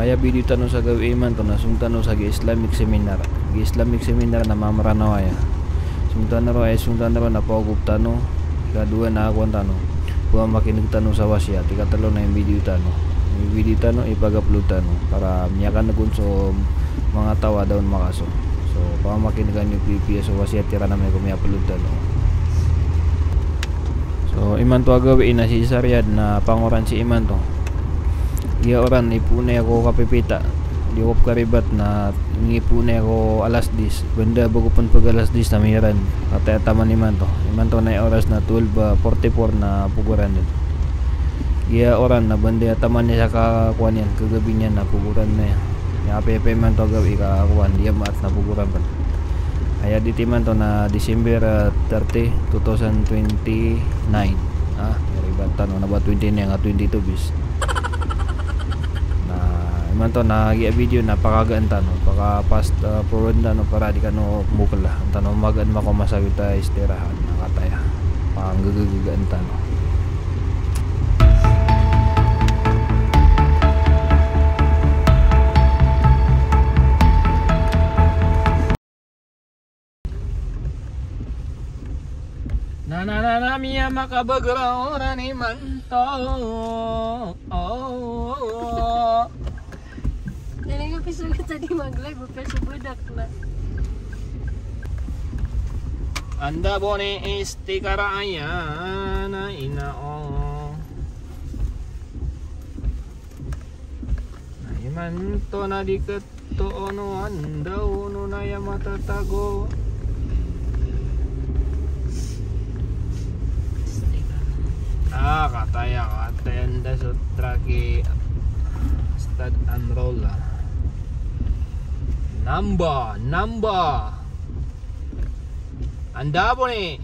aya video tanong sa gawi iman to na sungtan sa Islamic seminar. Islamic seminar na mamaranaw aya. Sungtan ro ay sungtan ro na pagup tano. Kadua na ako tano. Buang makinig tanong sa wasiat. Ikatalo na yung video tanong. Yung video tanong ipag-upload tanong para miyakan na so mga tawa daw makaso. So pamakinigan yung PPS o wasiat tira na may kumi-upload tanong. So iman to agawin na si Saryad na pangoran si iman to. Iya oran ipunay ako kapipita. Di ko karibat na ngipunay ako alas 10. Banda bago pun pag alas 10 na miran. Kataya taman iman to. Iman to na oras na 12:44 na puguran din. Iya oran na banda taman niya sa kakuan yan. Kagabi niya na puguran na yan. Yape man to gawi kakuan. Diya maat na puguran pa. Aya diti man to na December 30, 2029. Ribat no na ba 20 nga 22 bis. Na iman to na video na pakagaan no paka fast forward no para di kano mukla. Tano magan mako masawita istirahat nakataya. Panggagagaan no. Na miya makabagra ni manto. Dali nga pisugat sa di mag-live pero sa budak na. Anda bone istikaraya na inao. Iman to na diket to ono anda uno na ya matatago. Katayan da sutra ki stad unroll namba anda bone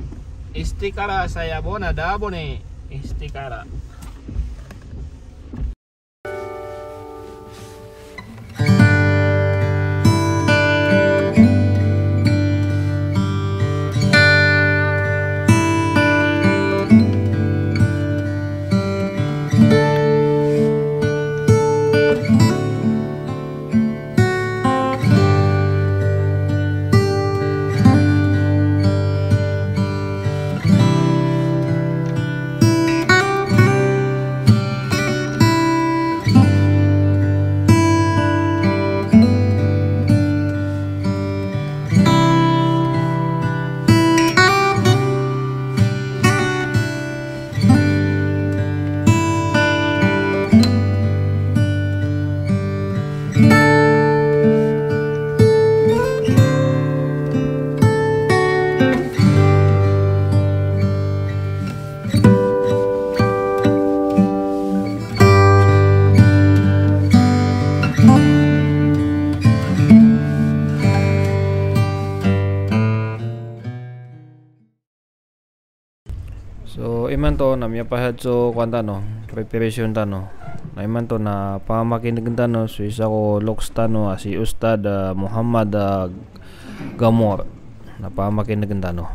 istikara saya bona da bone istikara. So iman to na miya pahad so kwanta no preparation tano na iman to na pamakinig tano so isa ko loks tano si Ustad Muhammad Gamor na pamakinig tano.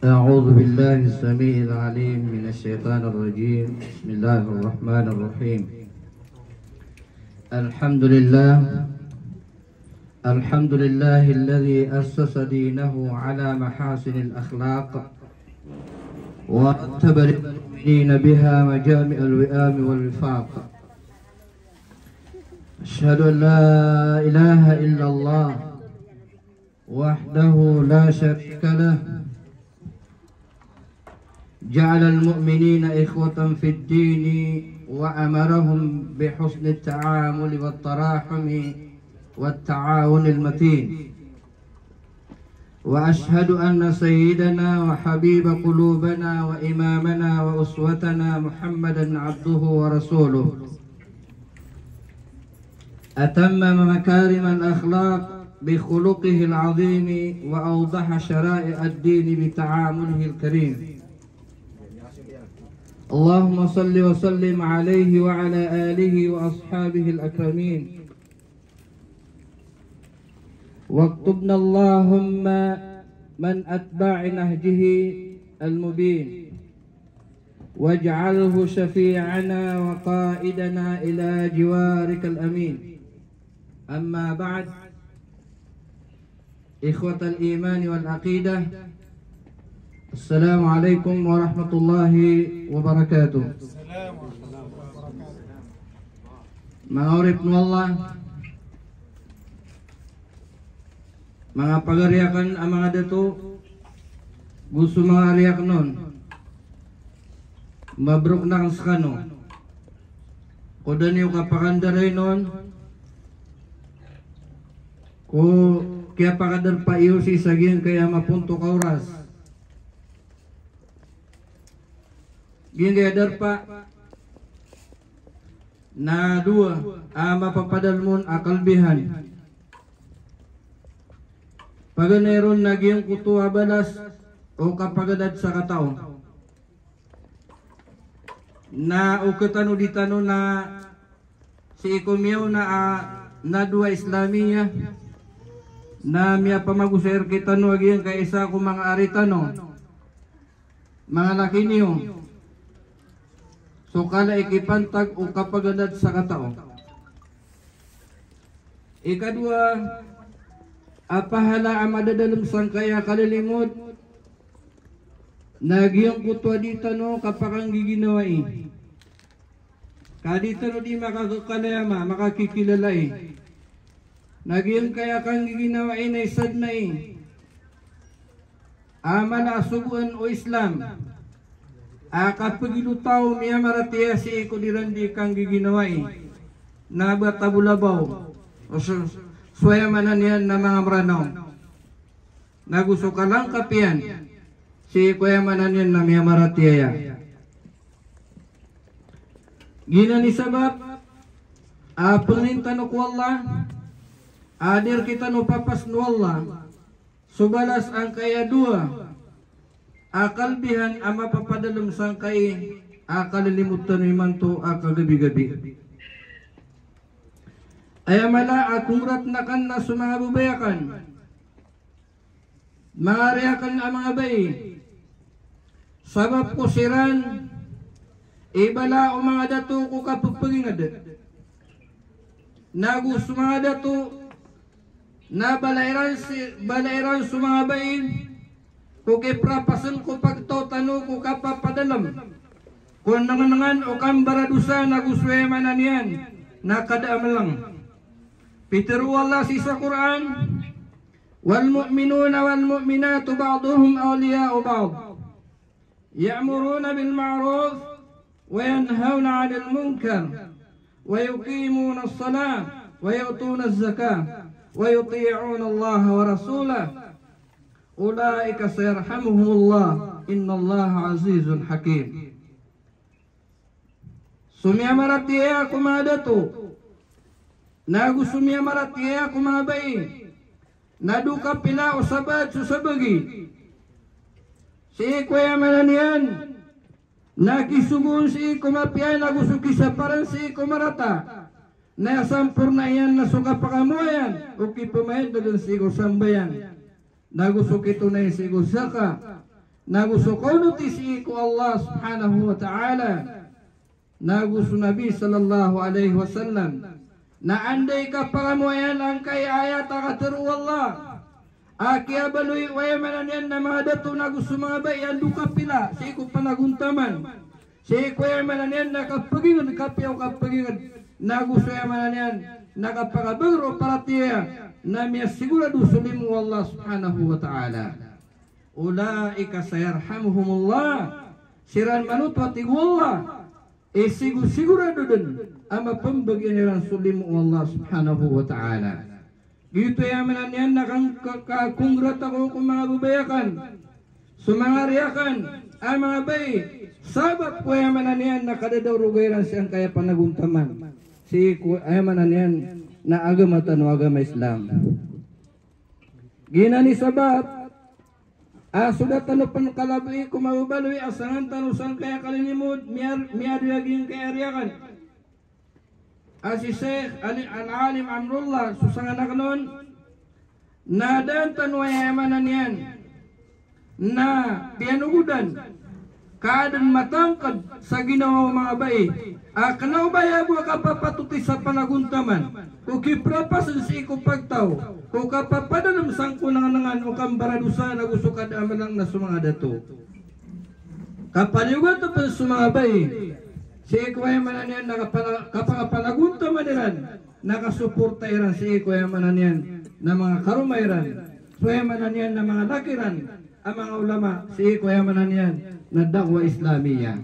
أعوذ بالله السميع العليم من الشيطان الرجيم بسم الله الرحمن الرحيم الحمد لله الذي أسس دينه على محاسن الأخلاق ورتب للمؤمنين بها مجامع الوئام والوفاق. أشهد أن لا إله إلا الله وحده لا شريك له جعل المؤمنين إخوة في الدين وأمرهم بحسن التعامل والتراحم والتعاون المتين. وأشهد أن سيدنا وحبيب قلوبنا وإمامنا وأسوتنا محمدا عبده ورسوله أتمم مكارم الأخلاق بخلقه العظيم وأوضح شرائع الدين بتعامله الكريم. اللهم صل وسلم عليه وعلى آله وأصحابه الأكرمين. واكتبنا اللهم من أتباع نهجه المبين واجعله شفيعنا وقائدنا إلى جوارك الأمين. أما بعد، إخوة الإيمان والعقيدة، السلام عليكم ورحمة الله وبركاته. Mga urip ng Allah, mga pagariakan ang mga dato, gusto mga ariak nun, mabruk na kang skano, kuda niyo kapakandaray nun, ko kaya pakadar pa iyo si sagyan kaya mapunto ka oras. Gyan kaya dar pa na dua mapapadal mo akalbihan. Paganeron nagyang kutuwa balas o kapagadad sa katao. Na ukatano ditano na si ikumyaw na dua Islamiya na miya pamagusayar kita no agyan kay isa ko mga aritano mga laki niyo. So kala ikipantag o kapagadad sa katao. Ikadua, apahala ang madadalam sang kaya kalilimod, nagyang kutwa dita no kapakang giginawai. Kadita no di makakakalama, makakikilalay. Nagyang kaya kang giginawai na isad na amala subuan o Islam. Kapag ilutaw miya maratiya si ikudirandi kang giginawai na batabulabaw o swayamanan yan na mga maranaw na gusto ka lang kapiyan si kwayamanan yan na miya maratiya ginani sabab panintano ko Allah adir kita no papas no Allah subalas ang kaya dua akalbihan ang mapapadalam sang kay akalilimutan ni manto akagabi-gabi. Ay mala akungrat na kan na sa mga bubayakan. Mga reakan ang mga bay. Sabab ko siran ibala o mga dato ko kapagpagingad. Nagus mga dato na balairan sa mga bayin. Kuki prapasan ko pagtotano ko kapapadalam. Kung nanganangan o kambaradusa na guswe manan yan, nakadaam lang. Peter Allah sa Quran, wal mu'minuna wal mu'minatu ba'duhum awliya'u ba'd. Ya'muruna bil ma'ruf wa yanhawna 'anil munkar wa yuqimuna as-salah wa yu'tuna az-zakah wa yuti'una Allah wa rasulahu. Ulaika sayarhamuhumullah innallaha azizun hakim. Sumia maratiya kumadato nagu sumia maratiya kumabai naduka pila usabad susabagi si kuya mananian nakisugun si kumapian nagu sukisaparan si kumarata na sampurna yan na suka pakamuyan uki pemain dengan si kusambayan nagusok ito na si Gusaka nagusok ko si ko Allah subhanahu wa ta'ala nagusok Nabi sallallahu alaihi wasallam na anday ka paramuayan ang kay ayat akataru Allah akia baloy wayamanan yan na mga dato nagusok mga bayan duka pila si ko panaguntaman si ko yamanan yan nakapagingad kapiyaw kapagingad nagusok yamanan yan nakapagabagro paratiya na miya sigurado sulimu Allah subhanahu wa ta'ala. Ulaika sayarhamuhumullah siran manutwati Allah sigurado dun ama pambagyan nilang sulimu Allah subhanahu wa ta'ala. Dito yaman yan nakakungrat ako kung mga babayakan sumangariakan ang mga bay sabab ko yaman yan nakadadawrugayran siyang kaya panaguntaman si yaman yan na agamatan o agama Islam. Ginani sabab sudah tanu kalabi kumabaloy asangan tanusan kaya kalinimod miyar laging kaya riyakan si Sheikh Al-Alim Amrullah susangan na kanon nadan tanwayamanan yan na pianugudan kaadan matangkad sa ginawa mga bai. Kanaw baya buwa kapapatuti sa panaguntaman. Kukiprapasan si iko pagtaw. Kukapapadanam sangko nangan o kambaradusa na gusto kadaman na sumanga dato. Kapaliwan to pa sumabay. Si iko ay mananian kapapanaguntaman iran. Nakasuporta iran si iko ay mananian na mga karumayran. So ay mananian na mga lakiran. Ang mga ulama si iko ay mananian na dakwa Islamiyah.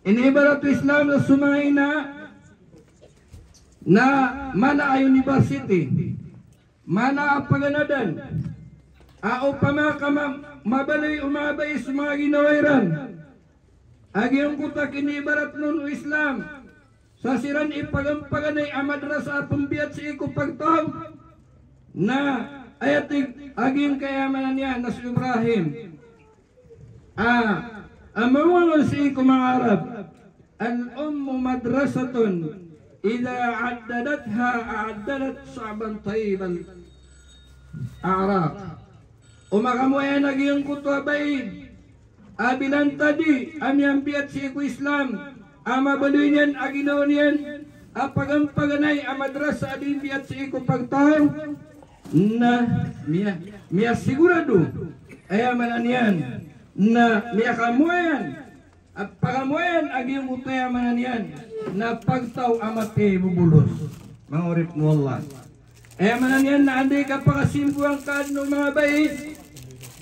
Inibarat Islam na sumangay na mana ay university, mana paganadan, mabaloy umabay sa mga ginawairan. Agiyong kutak inibarat nun Islam, sa siran ipagampaganay amadrasa pambiyat sa iko pagtaw, na ayatig aging kayamanan niya na si Ibrahim. Amawangan si iko mga Arab, al-ummu madrasatun idha addadatha a'addadat sa'ban tayyibal a'raq. Umakamuya naging kutwabay abilan tadi amyang biyat si iko Islam amabaluy niyan aginaw niyan apagampaganay amadrasa adin biyat si iko pagtaw na miya sigurado ayamanan niyan na miyakamuyan at pagamuyan aging utayamanan yan na pagtaw amate bubulos mga urip mo Allah ayamanan yan na anday ka pakasimpuang kadno mga bait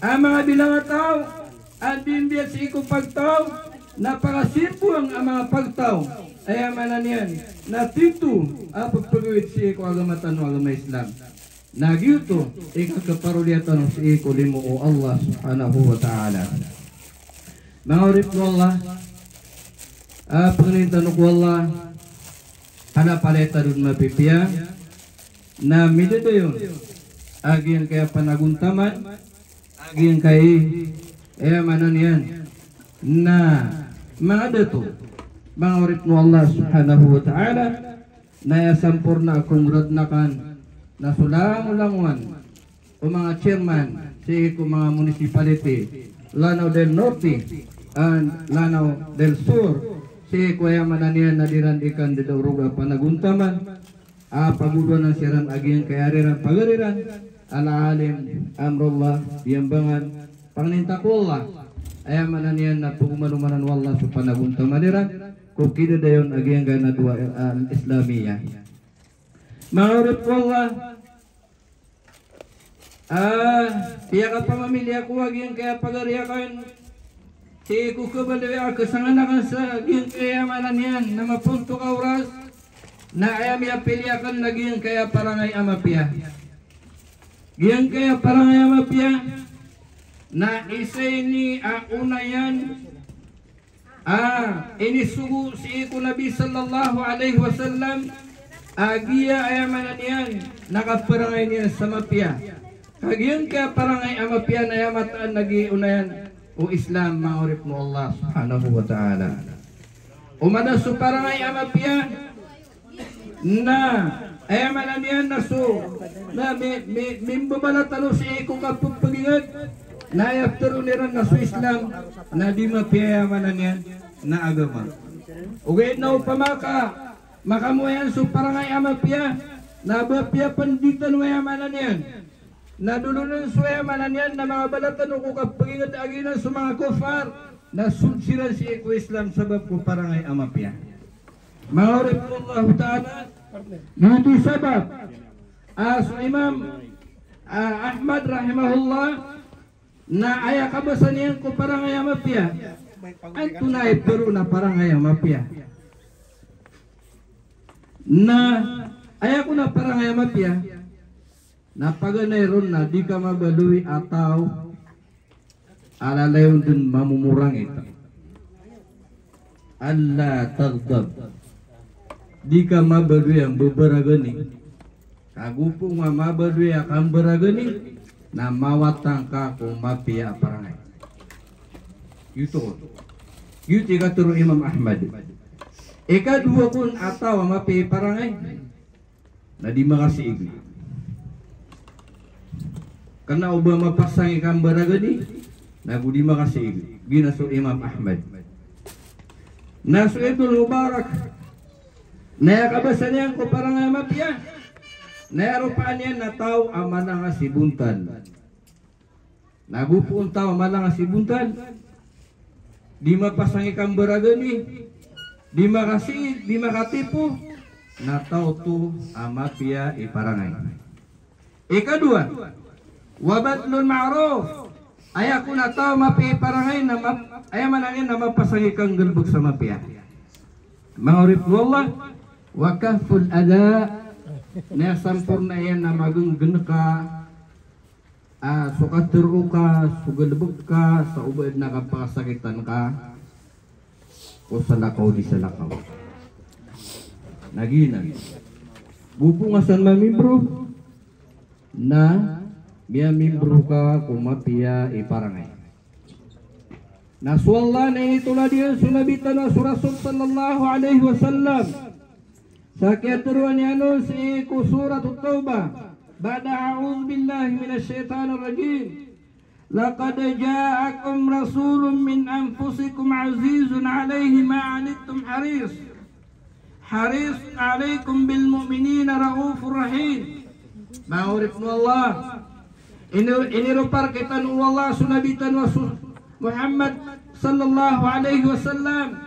ang mga bilang tao at bimbiyat sa iko pagtaw na pakasimpuang ang mga pagtaw ayamanan yan na tito apagpagawid sa iko agamatan o agama Islam nagyuto ikakaparuliatan sa iko limo o Allah subhanahu wa ta'ala. Mga urip ko Allah, pangalintan ko Allah, hanapaleta dun mapipia, na midadayon, aging kaya panaguntaman, aging kay manan yan, na mga dato, mga urip mo Allah subhanahu wa ta'ala, na yasampur na akong radnakan, na sulang-ulanguan o mga chairman sa mga municipality Lanao del Norte and Lanao del Sur si kuya mananian na diran ikan di dauruga panaguntaman pagudo ng siran agian kayariran pagariran ala-alim amrullah biyambangan pangnintakullah ay mananian na pugumanumanan wallah sa panaguntaman diran kukida dayon agian gana dua Islamiyah. Mga urip ko Allah, piya ka pamamilya ko aging kaya pagariakan si kukabalawi kasanganakan sa aging kaya manan yan na mapunto ka oras na ayam ya piliakan naging kaya parangay amapya. Giyang kaya parangay amapya na isay ni una yan inisugo si iko Nabi sallallahu alaihi wasallam agiya ayamanan yan nakaparangay niya sa mapya kagiyan ka parangay amapya na yamataan nagiunayan o Islam maurip mo Allah subhanahu wa ta'ala umada su parangay amapya na ayamanan yan na so na mimbabalatalo si iko kapagpagingat na yaftaro niran na su Islam na di mapya ayamanan yan na agama ugay na upamaka makamuyan so parangay amapya nabapya panditan wayamanan yan nadulunan swayamanan yan na mga balatan o kukapagingat aginan sa mga kufar na sunsiran si iko Islam sabab ko parangay amapya maurip ko Allah ta'ala nito sabab so Imam Ahmad rahimahullah na ayakabasan yan ko parangay amapya ay tunay pero na parangay amapya na ayaw ko na parang ayamapya na paganay ron na di ka mabaluy ataw alalayon dun mamumurang ito Allah tagdab di ka mabaluy ang babaragani kagupong mabaluy ang baragani na mawatang ka kung mapia parangay yuto katuro Imam Ahmad ikadua kun ataw mapi parangay na di makasiig karena ubah mapasang ikang baragani Nabudi makasih ginaso Imam Ahmad. Nasu Idul Mubarak. Na kabasan yan ko parang mapya. Na rupaan yan na tao amana nga si Buntan. Nagupuon tao amana nga si Buntan. Di mapasang ikang baragani. Di makasih, di makatipo. Na tao to amapya iparangay. Ikadua, wabatlun ma'ruf. Aya ko na tao mapi iparangay na aya manangin na mapasang ikang galbog sa mapya. Mga uripullah, wakaful ada na sampurna yan na magunggan ka, sukaturo ka, sugalbog ka, sa ubad na kapasakitan ka, o sa lakaw di sa lakaw. Naginan. Bupungasan mamibro na miya membro ka kumapia iparangay. Nasuwalla na initula diyan sunabitan wa Rasul sallallahu alaihi wasallam. Sa kiyaturuan niya si Surat At-Taubah. Ba'da a'udzu billahi minasy syaithanir rajim. Laqad ja'akum rasulun min anfusikum 'azizun 'alaihi ma 'anittum haris 'alaikum bil mu'minina raufur rahim. Ma'urifnu Allah. Ini rupar kita nu Allah sunabitan wa Muhammad sallallahu alaihi wasallam.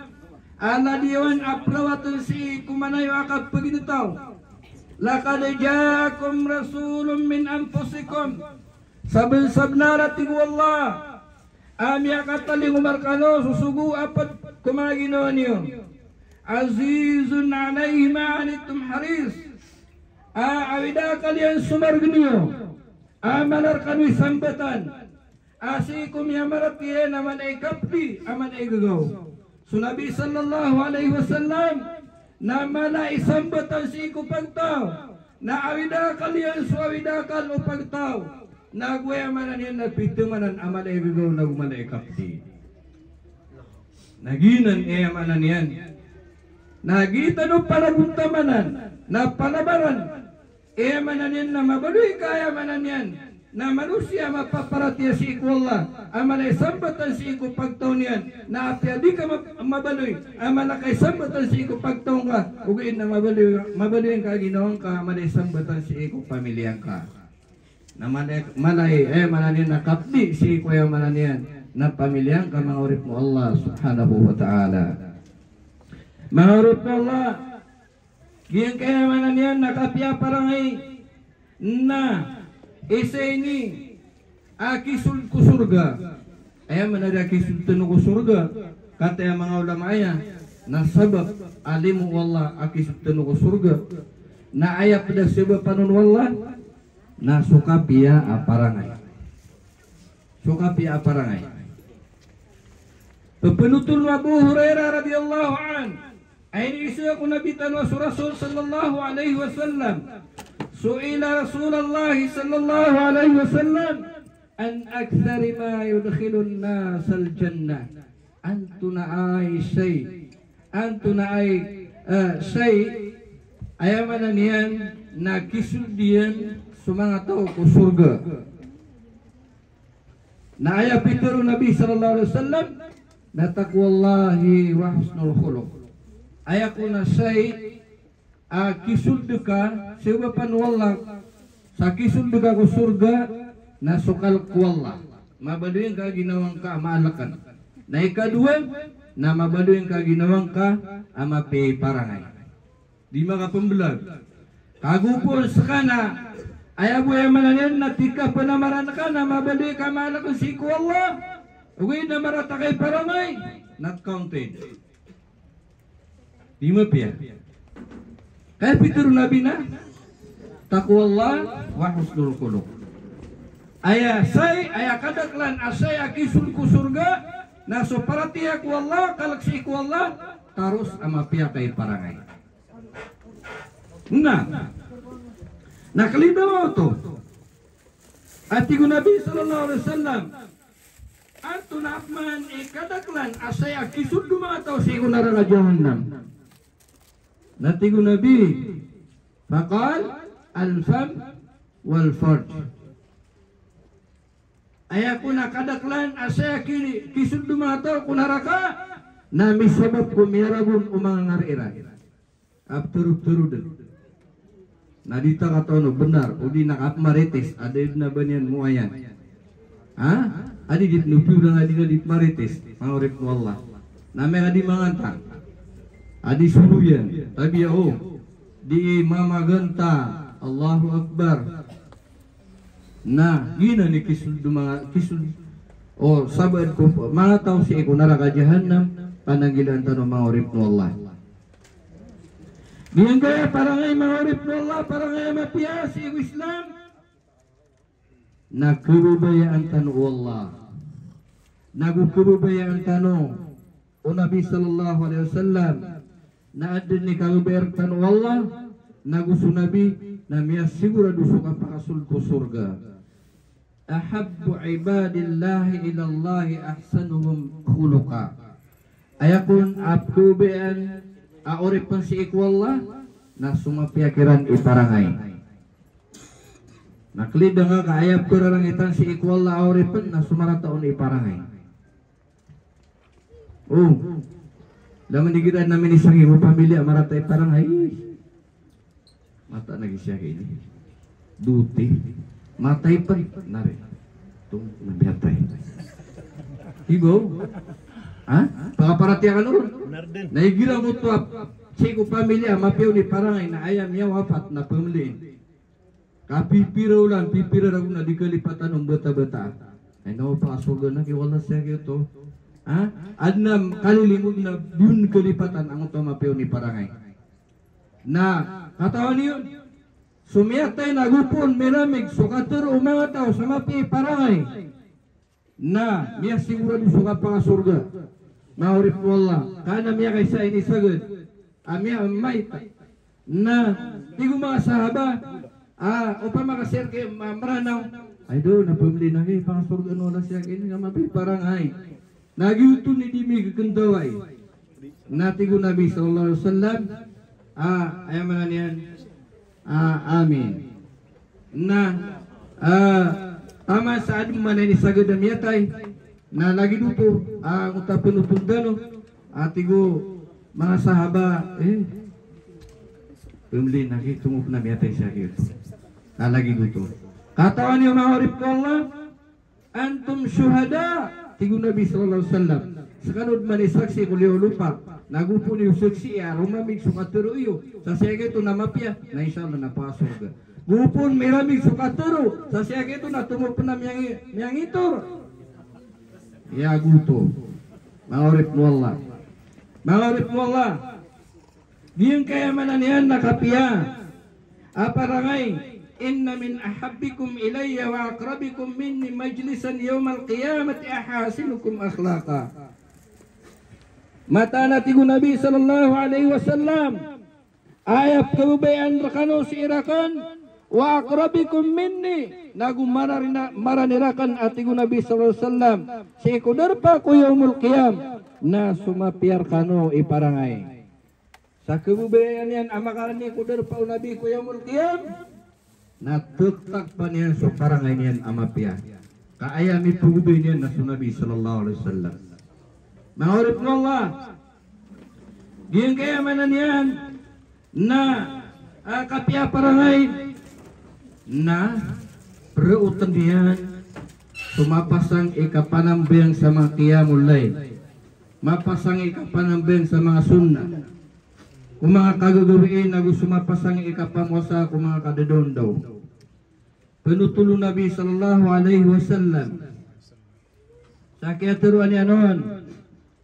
Ala diwan aprawatan si kumanayo akap paginitaw. Laqad ja'akum rasulun min anfusikum. Sabnara tigu Allah. Ami akatali umarkano susugu apat kumagino niyo. Azizun alaihi ma'anitum haris. Awida kalian sumargniyo. Amanar kami sambatan. Asikum yamarat kiye naman ay kapti aman ay gagaw. Sunabi sallallahu alaihi wasallam na mana isambatan si iku pagtaw na awida kalian suawida kal o pagtaw nagwaya manan yan nagpitumanan aman ay gagaw naguman ay kapti. Naginan amanan yan. Nagita no panaguntamanan na palabaran amanan yan na mabaluy kaya manan yan na manusia mapaparatiya si iku Allah aman ay sambatan si iku pagtaw niyan na apya di ka mabaloy aman na kay sambatan si iku pagtaw ka ugiin na mabaloy ka ginawang ka aman ay sambatan si iku pamilyang ka na malay mananin na kapdi si iku yung mananiyan na pamilyang ka mga urip mo Allah subhanahu wa ta'ala. Mga urip mo Allah giyan kaya mananiyan na kapya parangay na isa ini akisul ku surga. Ay manari akisul tunu ku surga. Kata yang mga ulama aya na sabab alimu wallah akisul tunu ku surga. Na aya pada sebab panun wallah na suka pia aparangay. Suka pia aparangay. Pepenutul Abu Hurairah radhiyallahu an. Ini isu aku Nabi tanwa Rasul sallallahu alaihi wasallam. Su'ila Rasulullah sallallahu alaihi wasallam an aktsari ma yudkhilun nas al-jannah. Antuna ay ayamanan yan na kisudian sumanga tao ko surga. Na aya pituro Nabi sallallahu alaihi wasallam na taqwallahi wa husnul khuluq. Aya ko na kisud ka sebapan wallah sa kisud ka ko surga na sukal ku wallah mabaduin ka ginawang ka maalakan na ikadua na mabaduin ka ginawang ka ama pe parangay di mga pembelag kagupol sakana ayabu ay mananin na tika panamaran ka na mabaduin ka maalakan si ku wallah uwi na marata kay parangay not counted di mapya. Kaya pitur Nabi na taqwallah wa husnul khuluq. Aya kadaklan asaya kisul ku surga na so paratiya ku Allah kalaksi ku Allah tarus ama pia kay parangay. Na kalidaw to. Ati ku Nabi sallallahu alaihi wasallam antu nakman kadaklan asaya kisul dumataw si ku naranga jahannam. Natigo Nabi faqal al-fam wal farj aya kuna kadaklan asa kini kisud dumato kunaraka nami sabab kumirabun umang ngarira abturud-turud nadita katono benar udi nakap maritis ada na banyan muayan adi dit nupi udah adi dit maritis maurip wallah nami adi mangantang adi suruyan tapi ya di mama genta Allahu Akbar. Nah, gina ni kisul sabar ko mga tao si ko naraka jahannam pananggilan tanong mga urip no Allah. Diyan kaya para ngay mga urip no Allah, para ngay mapiyas si Islam. Nagkurubayaan tanong Allah. Nagkurubayaan tanong o Nabi sallallahu alaihi wasallam na adin ni kalubayar tanong Allah nagusto Nabi na miya sigurado suka pakasul ko surga. Ahabbu ibadillahi ilallahi ahsanuhum khuluqa. Ayakun abkubean auripan si ikwallah na sumapiakiran iparangay. Naklida nga kaayap ko rarangitan si ikwallah auripan na sumarataon iparangay. Laman digiran namin isang ibu pamilya marata iparangay. Mata lagi siya ini duti matay pa nari tung nabihatay igo pakaparatiakan urun naigira mo to siko pamilya mapiyaw ni parangay na ayam niya wafat na pamilya kapipiraw lang pipira na di kalipatan ng bata-bata ay nawa pa asurga na kiwala siya kito adnam kalilimod na yun kalipatan ang ito mapiyaw ni parangay na katawan yun sumiyatay nagupon miramig sukatur mga tao sa mapi parangay na miya siguro di suka pa surga maurip wallah kana miya kaysa ini sagad miya may na tigo mga sahaba upang makasir kay maranaw ay do napamili na kay pang surga no na siya kini nga mapi parangay nagyuto ni dimi kagandaway na tigo Nabi sallallahu alaihi wasallam ayaman niyan amin na ama sa adim man ni sagadam yatay na lagi duto ang utapon utundano atigo mga sahaba pumli naki tumup na yatay siya kito lagi duto katawan niyo mga urip ko Allah antum syuhada tigo Nabi sallallahu alaihi wasallam sakanod man isaksi kuliyo lupa nagupo niyo saksi rumamig sukaturo iyo sa siya ito na mapya na inshallah napasok ka gupon miramig sukaturo sa siya ito na tumup na miyang itor ya guto maurip mo Allah diyan kaya mananihan nakapiya aparangay inna min ahabbikum ilayya wa aqrabikum minni majlisan yawmal qiyamati ahasinukum akhlaqa mata natigo Nabi sallallahu alaihi wasallam ayat kabubayan rakano si irakan wa aqrabikum minni nagu maranirakan atigo Nabi sallallahu alaihi wasallam si ikudar pa ko yaumul qiyam na sumapiar kano iparangay sa kabubayan yan amakaran ni ikudar pa Nabi ko yaumul qiyam na tuktak pa niyan so parangay niyan amapiar kaayami pugubay niyan na sunabi sallallahu alaihi wasallam maurip mo Allah diyan kaya manan yan na kapya parangay na pereutan diyan sumapasang ikapanambeng sa mga qiyamul lail mapasang ikapanambeng sa mga sunnah kung mga kagagawiin na gusto mapasang ikapamuasa kung mga kadadondaw penutulo Nabi sallallahu alaihi wasallam sa kiyaturuan niya noon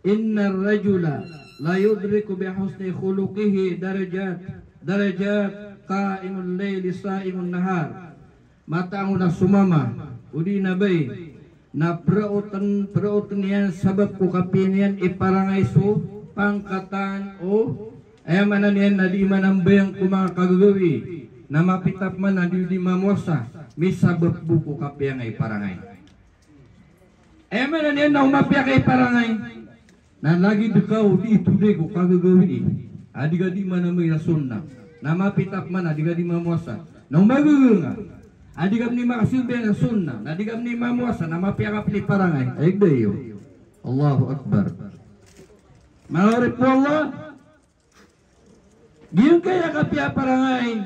inna rajula la yudriku bi husni khuluqihi darajat qa'imul layli sa'imun nahar mataang na sumama udi nabay na prautan niyan sabab ko kapinian iparangay so pangkatan ayamanan niyan na di manambayang ko mga kagagawi na mapitap man na di mamuasa may sabab buko kapiyang iparangay ayamanan niyan na umapya kay parangay na lagi dekaw di ituloy ko kagagawi adiga di mana may rason na mapitap man adiga di mamuasa na umagaga Adigam ni makasubya na sunnah. Adigam ni mamuasa na mapiakap ni parangay. Ayag dayo. Allahu Akbar. Maurip po Allah. Giyong kaya kapya parangay.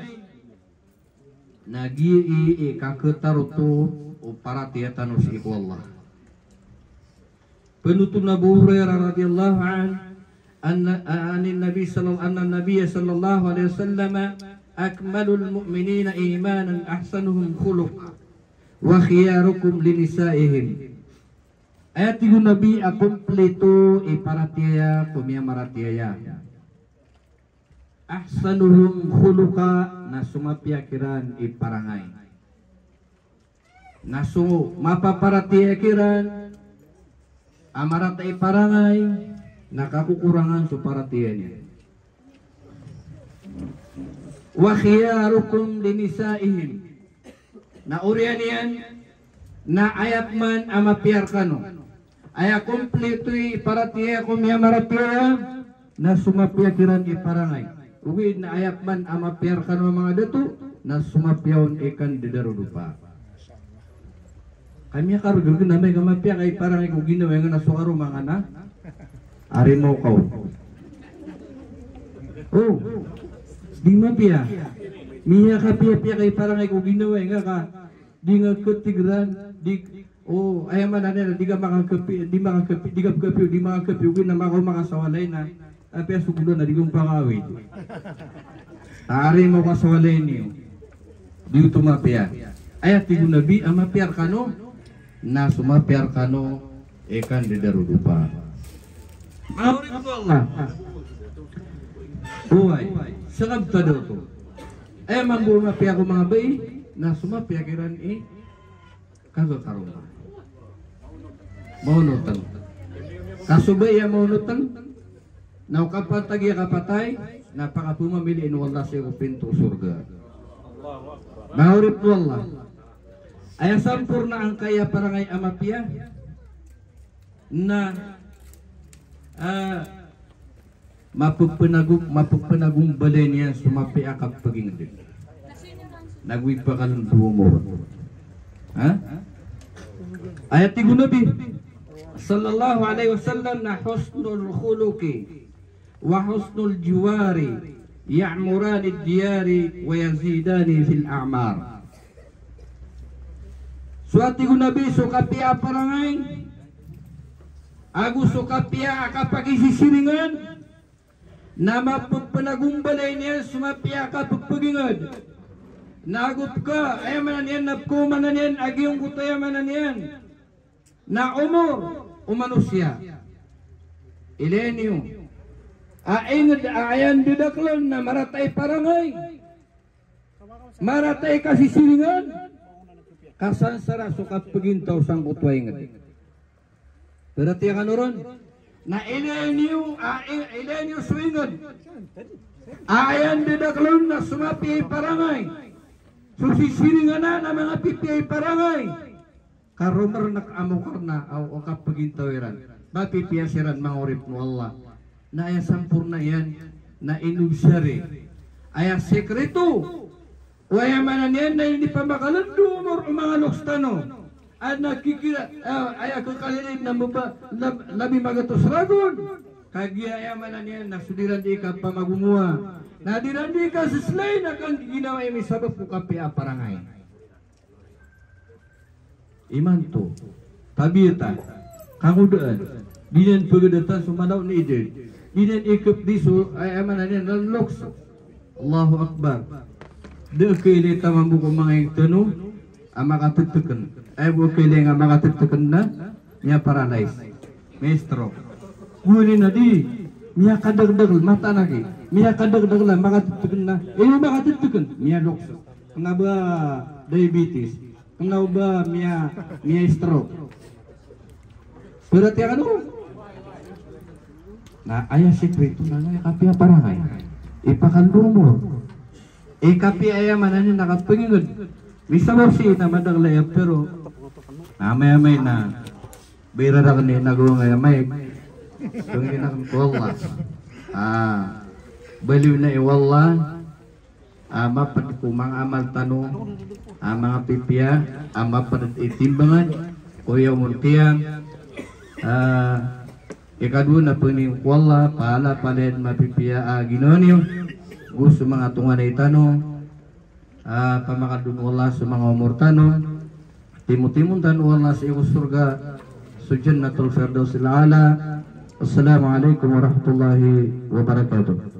Nagi kaketaruto o para tiyatano si iku Allah. Penutup Abu Hurairah radhiyallahu anin Nabi sallallahu alaihi wasallam akmalul mu'minina imanan ahsanuhum khuluq wa khiyarukum linisaihim. Ayat tiga Nabi kompleto iparatiya kumia maratiya. Ahsanuhum khuluqa na sumapiakiran iparangay. Nasu mapaparatiya kiran amarata iparangay nakakukurangan suparatiya niya. Wa khiyarukum linisaihim. Na urian yan na ayat man amapiar kano. Aya kompleto iparatiya kumia maratiya na sumapiakiran iparangay. Uwid na ayat man amapiar kano mga datu na sumapiaon ikan didarudupa. Kami karugul na may gamapya kay parang ay kung ginawa nga nasukaro mga na ari mo kaw. Oh, di mapya. Miya kapya kay parang ay kung ginawa nga ka di nga ketigran di oh ayaman na nila di ka makakapi di makakapi ugin na makaw makasawalay na tapi sugulo na di kong pangawid. Ari mo kasawalay niyo. Di tumapya. Ayat tiga Nabi amapyar kano na sumapiar kano ikan di darudupa. Maurin ko Allah. Uway, sakab tado to. Mambu mapiar ko mga bay na sumapiakiran kagakaruma. Maunutan. Kasubay ya maunutan. Na kapatag ya kapatay napakapumamili inwala sa pinto surga. Maurin ko Allah. Aya sampurna ang kaya parangay amapya na mapagpanagong balay niya sumapi akap pagingin. Nagwig pa kalong dumo. Ha? Ayat tiga Nabi sallallahu alaihi wasallam na husnul khuluqi wa husnul jiwari ya'murani ad-diyari wa yazidani fil a'mar. Suati ko Nabi sukapia parangay Agus sukapia akapagisisingan na mapagpanagumbalay niya sumapia akapagpagingad nagut ka ay manan yan napkumanan yan agiyong kutaya manan yan na umur umanusya ilenyo aingad ayan didaklan na maratay parangay maratay kasisilingan kasansara sukat pagintaw sang kutway nga. Pero tiya kanuron na ilenyo swingad ayan didaklon na sumapi parangay susisiringan na mga pipi parangay karumar nakamukar na o kapagintawiran mapipiyasiran mga urip mo Allah na aya sampurna yan na inusyari aya sekreto waya manan yan na hindi pa makalandumor o mga lokstano at nakikira aya kakalilid na labi magatos ragon kagya aya manan yan nasudiran di ka pa magumuha nadiran di ka sislay na kang ginawa yung sabab ko kapi aparangay iman to tabita kangudaan dinan pagdatan sumalaw ni idin dinan ikap diso aya manan yan lalokso Allahu Akbar. Dekili tamambu ko mga yung tanu ang makatuttukan ay bukili nga makatuttukan na niya paralyze maestro guli na di niya kadagdag mata lagi niya kadagdag lang makatuttukan na makatuttukan niya lokso nga ba diabetes nga ba niya stroke pero tiya ano na ayah sekreto na nga kapya parangay ipakandumor kapi aya manan yung nakapangingod. Bisa mo siya na madaglaya pero may na birara ni nagawang may tungin na wallah baliw na iwallah ama kumang amal tano mga pipya ama itimbangan kuya muntiang ikadua na pening wala pala paled mapipya ginonyo gusto mga tungan ay tano pamakadun wala sa mga umur tano timutimun tan wala sa iyo surga sujannatul firdausil ala. Assalamualaikum warahmatullahi wabarakatuh.